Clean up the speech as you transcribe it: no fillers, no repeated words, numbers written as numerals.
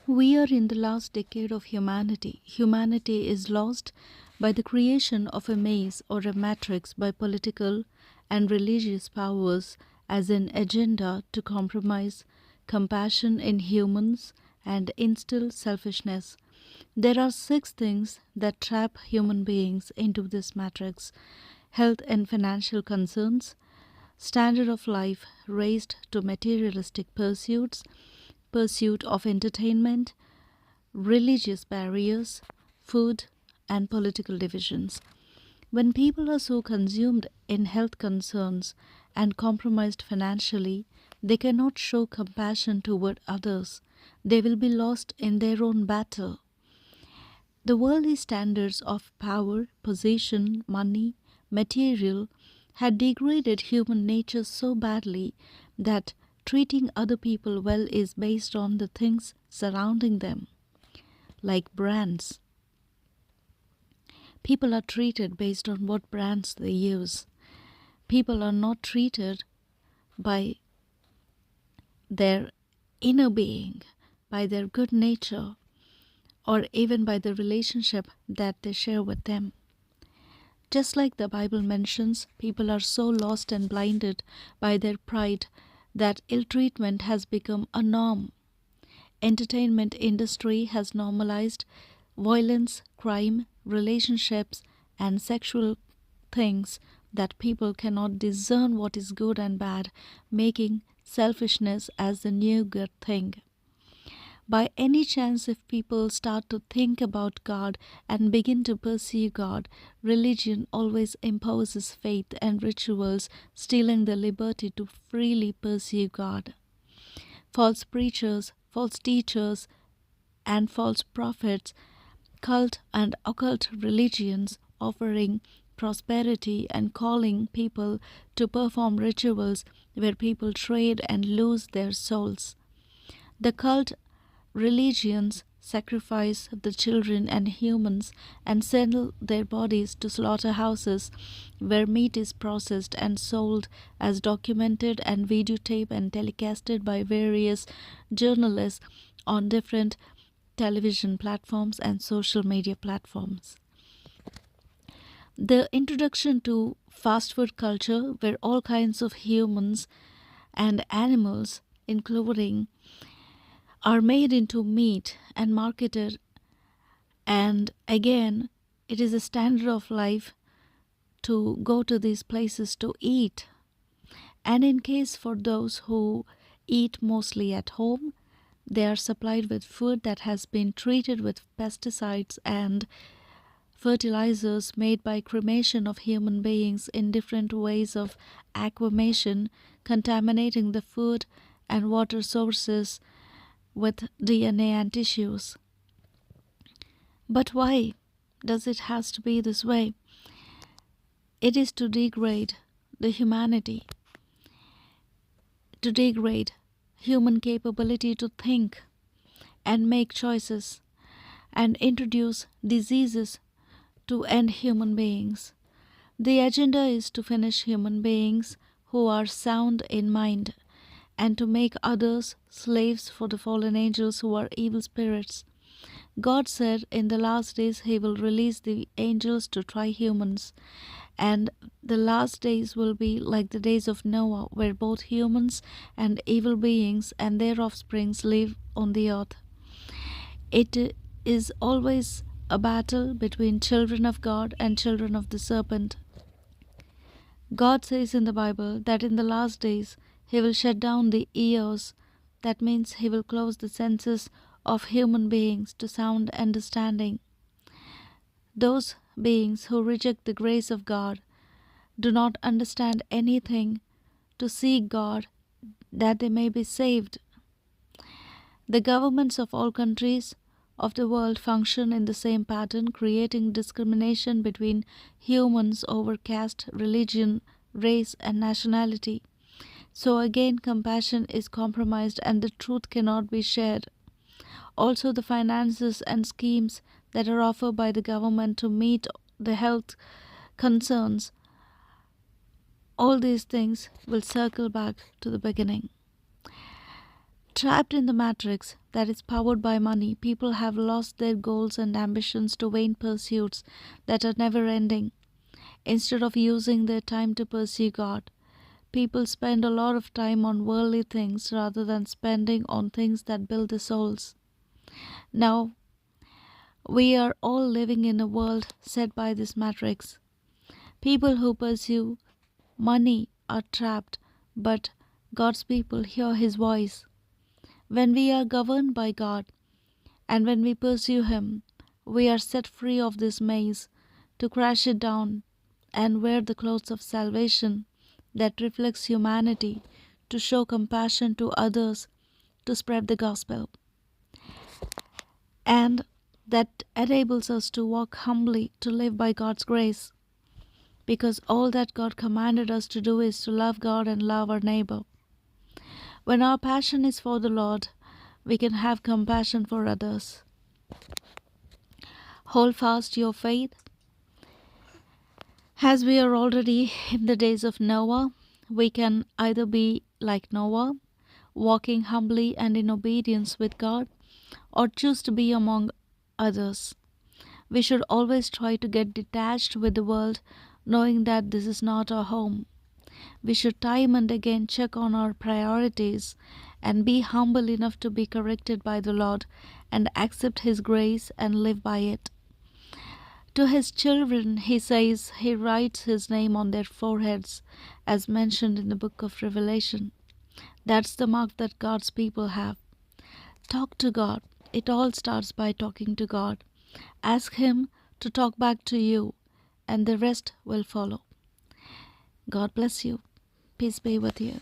We are in the last decade of humanity. Humanity is lost by the creation of a maze or a matrix by political and religious powers as an agenda to compromise compassion in humans and instill selfishness. There are six things that trap human beings into this matrix: health and financial concerns, standard of life raised to materialistic pursuits, pursuit of entertainment, religious barriers, food, and political divisions. When people are so consumed in health concerns and compromised financially, they cannot show compassion toward others. They will be lost in their own battle. The worldly standards of power, position, money, material had degraded human nature so badly that treating other people well is based on the things surrounding them, like brands. People are treated based on what brands they use. People are not treated by their inner being, by their good nature, or even by the relationship that they share with them. Just like the Bible mentions, people are so lost and blinded by their pride that ill treatment has become a norm. Entertainment industry has normalized violence, crime, relationships, and sexual things that people cannot discern what is good and bad, making selfishness as the new good thing. By any chance, if people start to think about God and begin to pursue God, religion always imposes faith and rituals, stealing the liberty to freely pursue God. False preachers, false teachers, and false prophets, cult and occult religions offering prosperity and calling people to perform rituals where people trade and lose their souls. The cult religions sacrifice the children and humans and sell their bodies to slaughterhouses where meat is processed and sold as documented and videotaped and telecasted by various journalists on different television platforms and social media platforms. The introduction to fast food culture, where all kinds of humans and animals, including, are made into meat and marketed, and again, it is a standard of life to go to these places to eat. And in case for those who eat mostly at home, they are supplied with food that has been treated with pesticides and fertilizers made by cremation of human beings in different ways of aquamation, contaminating the food and water sources with DNA and tissues. But why does it has to be this way? It is to degrade the humanity, to degrade human capability to think and make choices, and introduce diseases to end human beings. The agenda is to finish human beings who are sound in mind and to make others slaves for the fallen angels who are evil spirits. God said in the last days He will release the angels to try humans, and the last days will be like the days of Noah, where both humans and evil beings and their offsprings live on the earth. It is always a battle between children of God and children of the serpent. God says in the Bible that in the last days He will shut down the ears. That means He will close the senses of human beings to sound understanding. Those beings who reject the grace of God do not understand anything to seek God that they may be saved. The governments of all countries of the world function in the same pattern, creating discrimination between humans over caste, religion, race, and nationality. So again, compassion is compromised and the truth cannot be shared. Also, the finances and schemes that are offered by the government to meet the health concerns, all these things will circle back to the beginning. Trapped in the matrix that is powered by money, people have lost their goals and ambitions to vain pursuits that are never ending. Instead of using their time to pursue God, people spend a lot of time on worldly things rather than spending on things that build the souls. Now, we are all living in a world set by this matrix. People who pursue money are trapped, but God's people hear His voice. When we are governed by God and when we pursue Him, we are set free of this maze to crash it down and wear the clothes of salvation that reflects humanity, to show compassion to others, to spread the gospel. And that enables us to walk humbly, to live by God's grace, because all that God commanded us to do is to love God and love our neighbor. When our passion is for the Lord, we can have compassion for others. Hold fast your faith. As we are already in the days of Noah, we can either be like Noah, walking humbly and in obedience with God, or choose to be among others. We should always try to get detached with the world, knowing that this is not our home. We should time and again check on our priorities and be humble enough to be corrected by the Lord and accept His grace and live by it. To His children, He says He writes His name on their foreheads, as mentioned in the book of Revelation. That's the mark that God's people have. Talk to God. It all starts by talking to God. Ask Him to talk back to you, and the rest will follow. God bless you. Peace be with you.